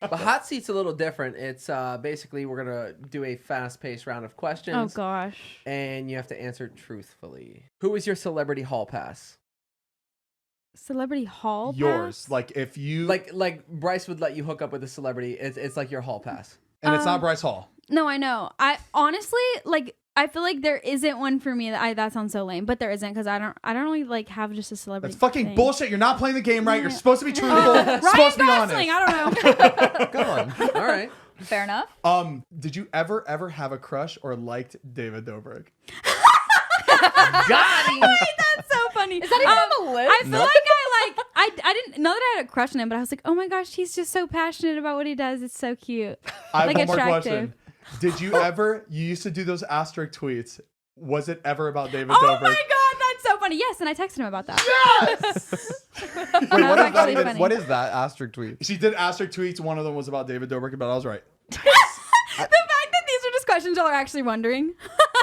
The hot seat's a little different. It's basically we're gonna do a fast-paced round of questions. Oh gosh. And you have to answer truthfully. Who is your celebrity hall pass? Celebrity hall Yours. pass? Like if you Like Bryce would let you hook up with a celebrity. It's like your hall pass. and it's not Bryce Hall. No, I know. I honestly I feel like there isn't one for me that sounds so lame, but there isn't because I don't really like have just a celebrity. That's fucking thing. bullshit. You're not playing the game right. You're supposed to be truthful. Ryan supposed to be Gosling, honest. I don't know. Go on. All right. Fair enough. Did you ever have a crush or liked David Dobrik? Got him. Wait, that's so funny. Is that even on the list? I feel like I didn't know that I had a crush on him, but I was like, oh my gosh, he's just so passionate about what he does. It's so cute. I have Like, one more attractive. question. Did you used to do those asterisk tweets? Was it ever about David Oh Dobrik? my god, that's so funny. Yes, and I texted him about that. Yes! Wait, That's what is that actually even? funny. What is that asterisk tweet? She did asterisk tweets. One of them was about David Dobrik, but I was right. The fact that these are just questions y'all are actually wondering.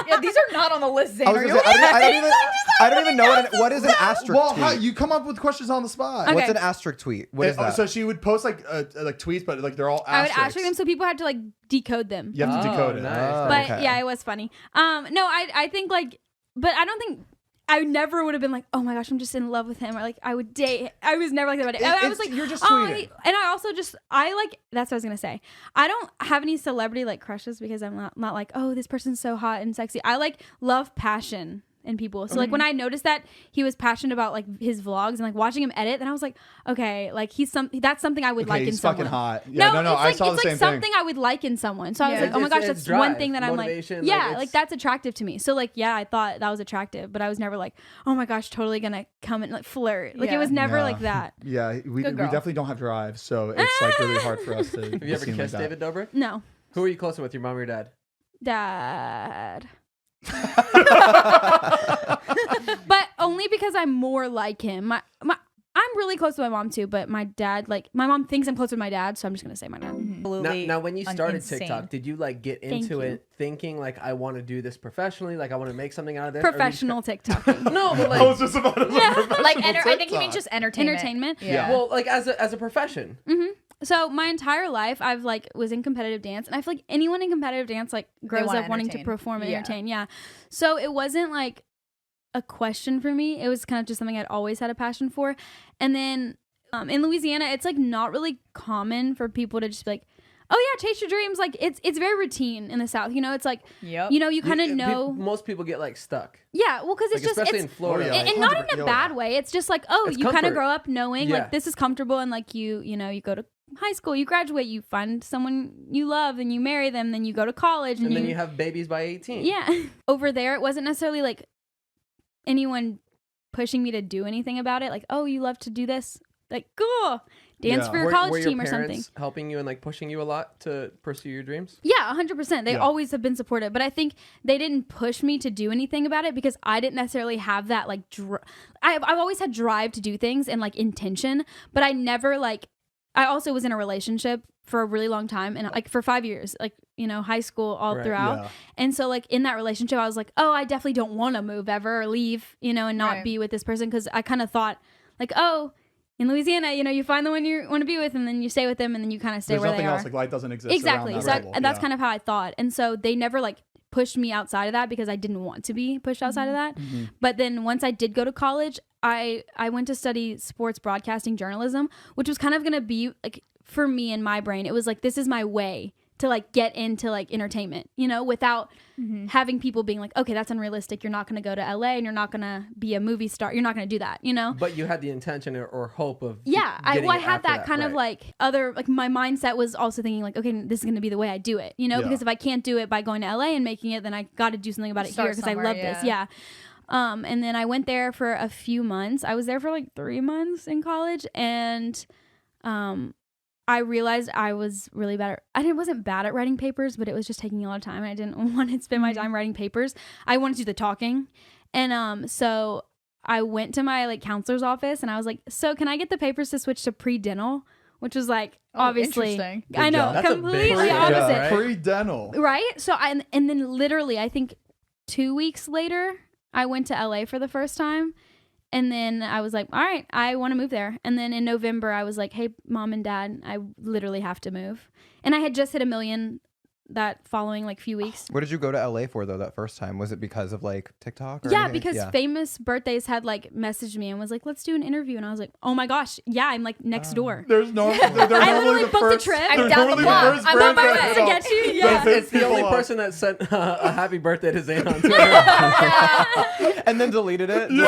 Yeah, these are not on the list, Zane. I was Are gonna you say, okay? I don't even know what is an asterisk Well, tweet. how, you come up with questions on the spot. Okay. What's an asterisk tweet? What is that? So she would post like tweets, but like they're all I would asterisks. asterisk them so people had to like decode them. You have to decode it. Nice. But okay. yeah, it was funny. No, I think like, but I don't think I never would have been like, oh my gosh, I'm just in love with him, or like I would date. I was never like that about it. I was like, you're just oh, tweeting. and I also just like that's what I was gonna say. I don't have any celebrity like crushes because I'm not like, oh, this person's so hot and sexy. I like love passion in people. So like when I noticed that he was passionate about like his vlogs and like watching him edit, then I was like, okay, like that's something I would Okay, like in he's someone. fucking hot. Yeah, no, it's I like, saw the it's same like thing. something I would like in someone. So I was Yeah. like, oh my It's- gosh, it's that's drive, one thing that I'm like, motivation, yeah, like, like it's- that's attractive to me. So like, yeah, I thought that was attractive, but I was never like, oh my gosh, totally gonna come and like flirt. Like it Yeah. was never Yeah. like that. Yeah, we Good girl. definitely don't have drive, so it's like really hard for us to. Have you ever kissed David Dobrik? No, Who are you closer with, your mom or your dad? dad. But only because I'm more like him. I'm really close to my mom too, but my dad, like my mom thinks I'm close with my dad, so I'm just gonna say my dad. Absolutely. Now, when you started insane. TikTok, did you like get Thank into you. it thinking like I want to do this professionally, like I want to make something out of this? Or did you Professional TikToking. No, but I was like, just about to Like, I think he means just entertainment. Entertainment. Yeah. well, like as a profession. So my entire life, I've like was in competitive dance, and I feel like anyone in competitive dance like grows wanna up wanting to entertain. perform and Yeah. entertain. Yeah. So it wasn't like a question for me. It was kind of just something I'd always had a passion for. And then in Louisiana, it's like not really common for people to just be like, oh yeah, chase your dreams. Like it's very routine in the South. You know, it's like, Yep. you know, you kind of know. Most people get like stuck, Yeah, well, because like, it's just especially it's in Florida. Oh, yeah. and not in a bad way. It's just like, oh, It's you kind comfort. of grow up knowing Yeah. like this is comfortable, and like you know, you go to high school, you graduate, you find someone you love, and you marry them, then you go to college, And then you have babies by 18. yeah. Over there, it wasn't necessarily like anyone pushing me to do anything about it. Like, oh, you love to do this, like, cool, dance Yeah. for your Were college your team or something. parents helping you and like pushing you a lot to pursue your dreams? Yeah, 100%. They Yeah. always have been supportive, but I think they didn't push me to do anything about it because I didn't necessarily have that like I've always had drive to do things and like intention, but I never like I also was in a relationship for a really long time and like for 5 years, like, you know, high school all Right, throughout. yeah. And so like in that relationship, I was like, oh, I definitely don't want to move ever or leave, you know, and not Right. be with this person because I kind of thought like, oh, in Louisiana, you know, you find the one you want to be with and then you stay with them and then you kind of stay There's where nothing they else. are. Like life doesn't exist. Exactly. Around So that level. and that's Yeah. kind of how I thought. And so they never like pushed me outside of that because I didn't want to be pushed outside of that. Mm-hmm. But then once I did go to college, I went to study sports broadcasting journalism, which was kind of going to be like for me in my brain, it was like, this is my way to like get into like entertainment, you know, without having people being like, okay, that's unrealistic. You're not going to go to LA and you're not going to be a movie star. You're not going to do that, you know? But you had the intention or hope of Yeah, I getting it had after that kind of right. like other, like my mindset was also thinking like, okay, this is going to be the way I do it, you know, Yeah. because if I can't do it by going to LA and making it, then I got to do something about it Start here because I somewhere, love this. Yeah. And then I went there for a few months. I was there for like 3 months in college and, I realized I was really bad at, wasn't bad at writing papers, but it was just taking a lot of time and I didn't want to spend my time writing papers. I wanted to do the talking. And, so I went to my like counselor's office and I was like, so can I get the papers to switch to pre-dental? Which was like, obviously, interesting. I know, That's a big completely deal, opposite. right? Pre-dental. Right? So and then literally, I think 2 weeks later, I went to LA for the first time. And then I was like, all right, I want to move there. And then in November, I was like, hey, mom and dad, I literally have to move. And I had just hit 1 million that following like few weeks. What did you go to LA for though that first time? Was it because of like TikTok? Or Yeah, anything? because Famous Birthdays had like messaged me and was like, let's do an interview. And I was like, oh my gosh, yeah, I'm like next door. There's no. They're I normally literally the booked the first. trip. They're I'm down the normally block. first I'm on my brand way. that To hit get up. you, yeah. It's the only People up. person that sent a happy birthday to Zane on Twitter. And then deleted it. No.